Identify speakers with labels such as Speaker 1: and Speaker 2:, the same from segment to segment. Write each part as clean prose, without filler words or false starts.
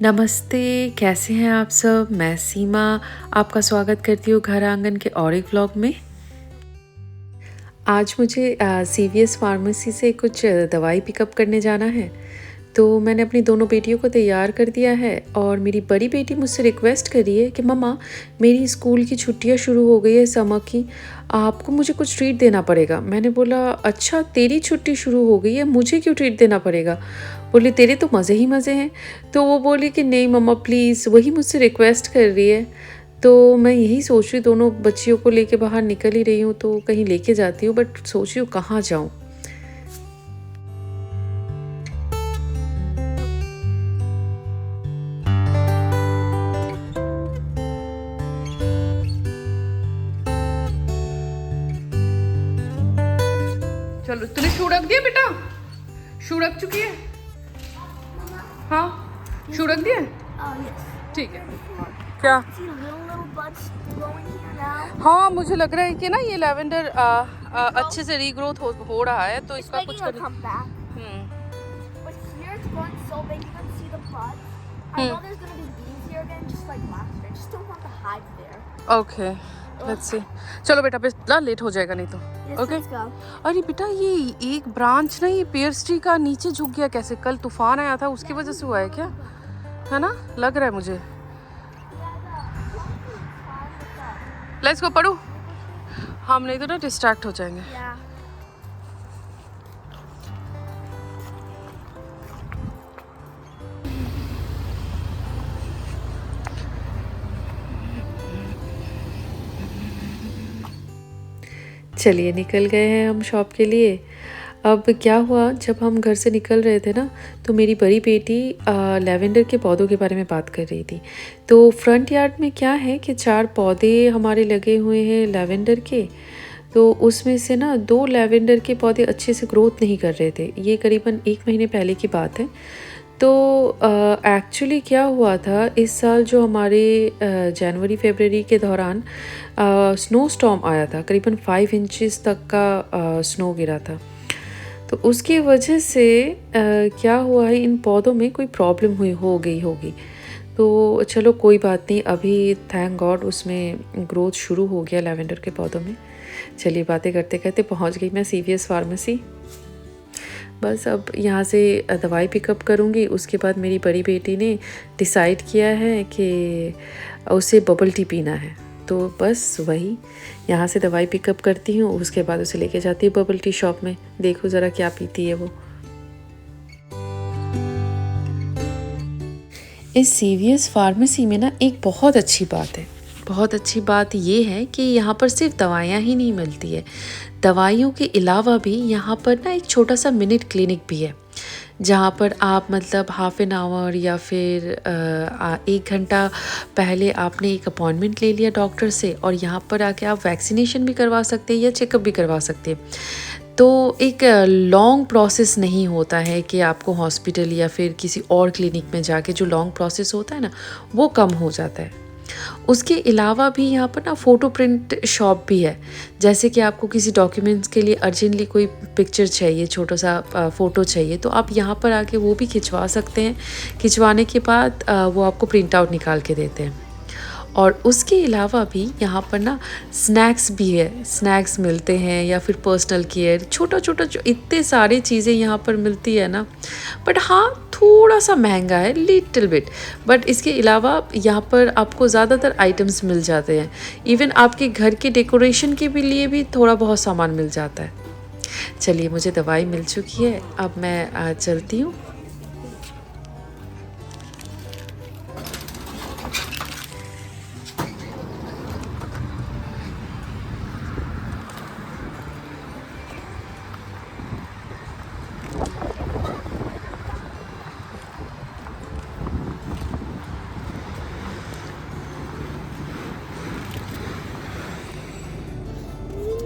Speaker 1: नमस्ते, कैसे हैं आप सब? मैं सीमा आपका स्वागत करती हूँ घर आंगन के और एक व्लॉग में। आज मुझे सीवीएस फार्मेसी से कुछ दवाई पिकअप करने जाना है। तो मैंने अपनी दोनों बेटियों को तैयार कर दिया है और मेरी बड़ी बेटी मुझसे रिक्वेस्ट करी है कि मम्मा, मेरी स्कूल की छुट्टियां शुरू हो गई है समर की, आपको मुझे कुछ ट्रीट देना पड़ेगा। मैंने बोला अच्छा, तेरी छुट्टी शुरू हो गई है, मुझे क्यों ट्रीट देना पड़ेगा? बोली तेरे तो मज़े ही मज़े हैं। तो वो बोली कि नहीं मम्मा प्लीज़, वही मुझसे रिक्वेस्ट कर रही है। तो मैं यही सोच रही, दोनों बच्चियों को लेके बाहर निकल ही रही हूँ तो कहीं लेके जाती हूँ, बट सोच रही हूँ कहाँ जाऊँ।
Speaker 2: चलो, तूने शू रख दिया बेटा? शू रख चुकी है? हाँ, शू रख दिया है? ठीक है। क्या? हाँ, मुझे लग रहा है कि ना ये लैवेंडर अच्छे से रीग्रोथ हो रहा है, तो इसका कुछ कर। Okay, let's see. चलो बेटा, बेटा लेट हो जाएगा नहीं तो। ओके। अरे बेटा, ये एक ब्रांच ना, ये पेयर ट्री का नीचे झुक गया कैसे? कल तूफान आया था, उसकी वजह से हुआ है क्या? है ना, लग रहा है मुझे। लेट्स गो, पढ़ो। हम नहीं तो ना डिस्ट्रैक्ट हो जाएंगे।
Speaker 1: चलिए, निकल गए हैं हम शॉप के लिए। अब क्या हुआ, जब हम घर से निकल रहे थे ना, तो मेरी बड़ी बेटी लैवेंडर के पौधों के बारे में बात कर रही थी। तो फ्रंट यार्ड में क्या है कि 4 पौधे हमारे लगे हुए हैं लैवेंडर के। तो उसमें से ना 2 लैवेंडर के पौधे अच्छे से ग्रोथ नहीं कर रहे थे। ये करीबन 1 महीने पहले की बात है। तो एक्चुअली क्या हुआ था, इस साल जो हमारे जनवरी फरवरी के दौरान स्नो स्टॉर्म आया था, करीबन 5 इंचेस तक का स्नो गिरा था। तो उसकी वजह से क्या हुआ है, इन पौधों में कोई प्रॉब्लम हो गई होगी। तो चलो कोई बात नहीं, अभी थैंक गॉड उसमें ग्रोथ शुरू हो गया लैवेंडर के पौधों में। चलिए, बातें करते करते पहुंच गई मैं सीवीएस फार्मेसी। बस अब यहाँ से दवाई पिकअप करूँगी। उसके बाद मेरी बड़ी बेटी ने डिसाइड किया है कि उसे बबल टी पीना है, तो बस वही यहाँ से दवाई पिकअप करती हूँ। उसके बाद उसे लेके जाती हूँ बबल टी शॉप में। देखो ज़रा क्या पीती है वो। इस सीवीएस फार्मेसी में ना एक बहुत अच्छी बात है। बहुत अच्छी बात ये है कि यहाँ पर सिर्फ दवाइयाँ ही नहीं मिलती है, दवाइयों के अलावा भी यहाँ पर ना एक छोटा सा मिनट क्लिनिक भी है, जहाँ पर आप मतलब हाफ एन आवर या फिर 1 घंटा पहले आपने एक अपॉइंटमेंट ले लिया डॉक्टर से, और यहाँ पर आके आप वैक्सीनेशन भी करवा सकते हैं या चेकअप भी करवा सकते हैं। तो एक लॉन्ग प्रोसेस नहीं होता है कि आपको हॉस्पिटल या फिर किसी और क्लिनिक में जाके जो लॉन्ग प्रोसेस होता है ना, वो कम हो जाता है। उसके अलावा भी यहाँ पर ना फ़ोटो प्रिंट शॉप भी है। जैसे कि आपको किसी डॉक्यूमेंट्स के लिए अर्जेंटली कोई पिक्चर चाहिए, छोटा सा फ़ोटो चाहिए, तो आप यहाँ पर आके वो भी खिंचवा सकते हैं। खिंचवाने के बाद वो आपको प्रिंट आउट निकाल के देते हैं। और उसके अलावा भी यहाँ पर ना स्नैक्स भी है, स्नैक्स मिलते हैं, या फिर पर्सनल केयर, छोटा छोटा जो इतने सारी चीज़ें यहाँ पर मिलती है ना। बट हाँ, थोड़ा सा महंगा है, लिटिल बिट। बट इसके अलावा यहाँ पर आपको ज़्यादातर आइटम्स मिल जाते हैं। इवन आपके घर के डेकोरेशन के भी लिए भी थोड़ा बहुत सामान मिल जाता है। चलिए, मुझे दवाई मिल चुकी है, अब मैं चलती हूँ।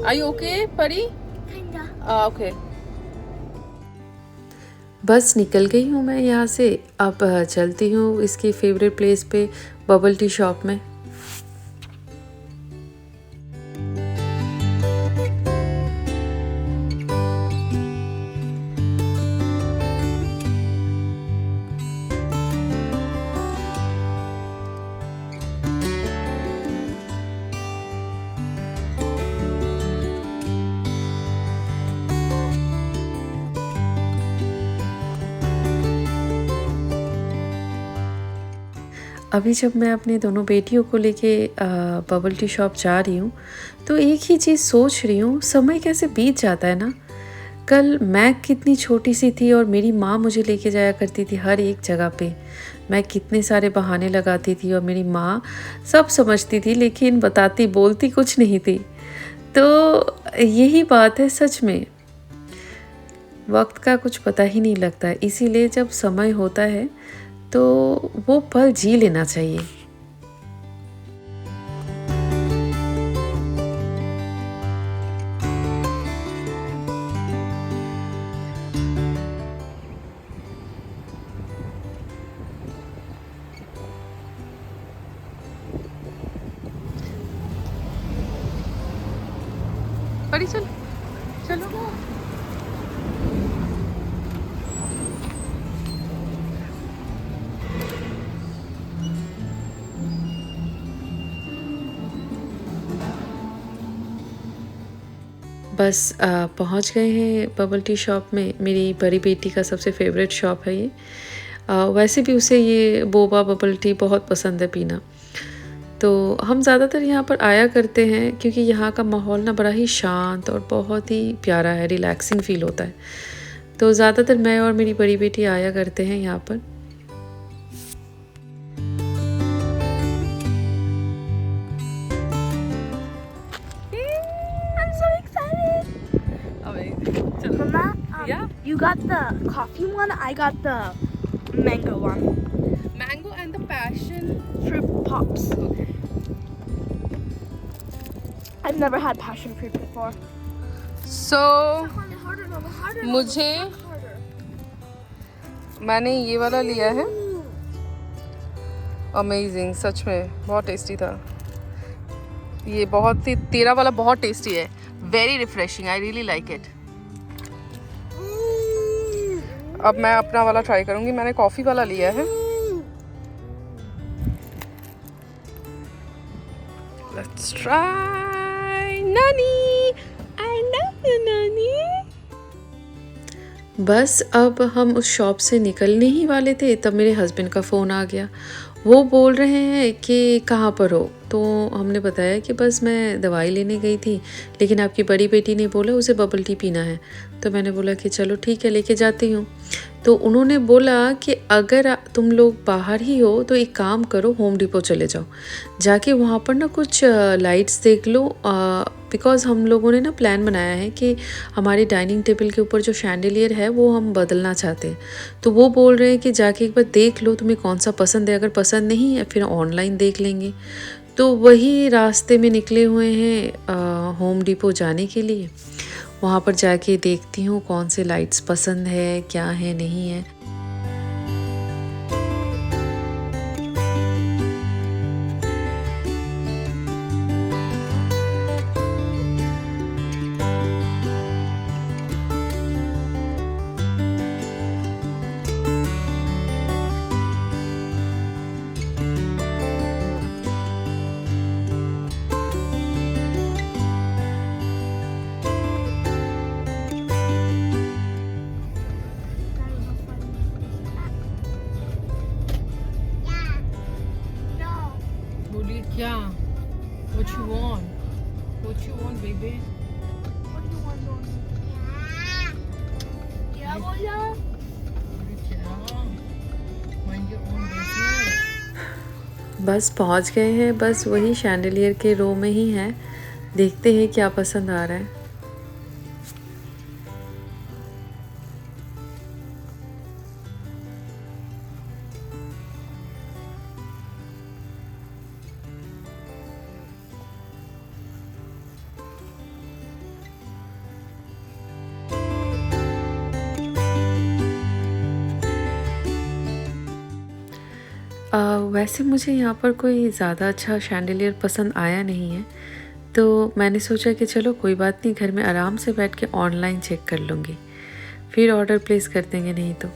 Speaker 2: Are you okay, परी? ओके।
Speaker 1: बस निकल गई हूँ मैं यहाँ से। अब चलती हूँ इसकी फेवरेट प्लेस पे, बबल टी शॉप में। अभी जब मैं अपने दोनों बेटियों को लेके बबल टी शॉप जा रही हूँ तो एक ही चीज़ सोच रही हूँ, समय कैसे बीत जाता है ना। कल मैं कितनी छोटी सी थी और मेरी माँ मुझे लेके जाया करती थी हर एक जगह पे। मैं कितने सारे बहाने लगाती थी और मेरी माँ सब समझती थी, लेकिन बताती बोलती कुछ नहीं थी। तो यही बात है सच में, वक्त का कुछ पता ही नहीं लगता है। इसीलिए जब समय होता है तो वो पल जी लेना चाहिए।
Speaker 2: परी चल, चलो।
Speaker 1: बस पहुंच गए हैं बबल टी शॉप में। मेरी बड़ी बेटी का सबसे फेवरेट शॉप है ये। वैसे भी उसे ये बोबा बबल टी बहुत पसंद है पीना। तो हम ज़्यादातर यहाँ पर आया करते हैं क्योंकि यहाँ का माहौल ना बड़ा ही शांत और बहुत ही प्यारा है, रिलैक्सिंग फील होता है। तो ज़्यादातर मैं और मेरी बड़ी बेटी आया करते हैं यहाँ पर।
Speaker 3: I'm so excited.
Speaker 2: Amazing. चलो।
Speaker 3: Mama,
Speaker 2: Yeah?
Speaker 3: you got the coffee one, I got the mango one.
Speaker 2: Mango and the passion.
Speaker 3: Fruit pops. I've never had passion fruit before.
Speaker 2: So मुझे मैंने ये वाला लिया है। अमेजिंग, सच में बहुत टेस्टी था ये। बहुत ही तेरा वाला बहुत टेस्टी है, very refreshing, I really like it. अब मैं अपना वाला ट्राई करूंगी। मैंने कॉफ़ी वाला लिया है। Let's try. नानी, आई लव यू नानी।
Speaker 1: बस अब हम उस शॉप से निकलने ही वाले थे तब मेरे हस्बैंड का फ़ोन आ गया। वो बोल रहे हैं कि कहाँ पर हो। तो हमने बताया कि बस मैं दवाई लेने गई थी, लेकिन आपकी बड़ी बेटी ने बोला उसे बबल टी पीना है। तो मैंने बोला कि चलो ठीक है, लेके जाती हूँ। तो उन्होंने बोला कि अगर तुम लोग बाहर ही हो तो एक काम करो, होम डिपो चले जाओ, जाके वहाँ पर ना कुछ लाइट्स देख लो। बिकॉज़ हम लोगों ने ना प्लान बनाया है कि हमारी डाइनिंग टेबल के ऊपर जो शैंडिलियर है वो हम बदलना चाहते हैं। तो वो बोल रहे हैं कि जाके एक बार देख लो तुम्हें कौन सा पसंद है, अगर पसंद नहीं है फिर ऑनलाइन देख लेंगे। तो वही रास्ते में निकले हुए हैं होम डिपो जाने के लिए। वहाँ पर जाके देखती हूँ कौन से लाइट्स पसंद है, क्या है नहीं है।
Speaker 2: बोलिए क्या? What you want? What you want, baby?
Speaker 3: What do you want, Doni? क्या बोला?
Speaker 2: क्या? Mind your own business.
Speaker 1: बस पहुँच गए हैं। बस वही शैंडिलियर के रो में ही है। देखते हैं क्या पसंद आ रहा है। वैसे मुझे यहाँ पर कोई ज़्यादा अच्छा शैंडिलियर पसंद आया नहीं है, तो मैंने सोचा कि चलो कोई बात नहीं, घर में आराम से बैठ के ऑनलाइन चेक कर लूँगी, फिर ऑर्डर प्लेस कर देंगे नहीं तो।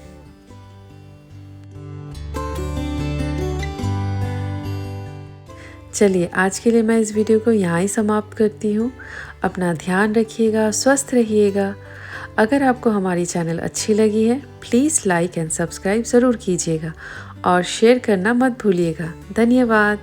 Speaker 1: चलिए आज के लिए मैं इस वीडियो को यहाँ ही समाप्त करती हूँ। अपना ध्यान रखिएगा, स्वस्थ रहिएगा। अगर आपको हमारी चैनल अच्छी लगी है प्लीज़ लाइक एंड सब्सक्राइब ज़रूर कीजिएगा और शेयर करना मत भूलिएगा। धन्यवाद।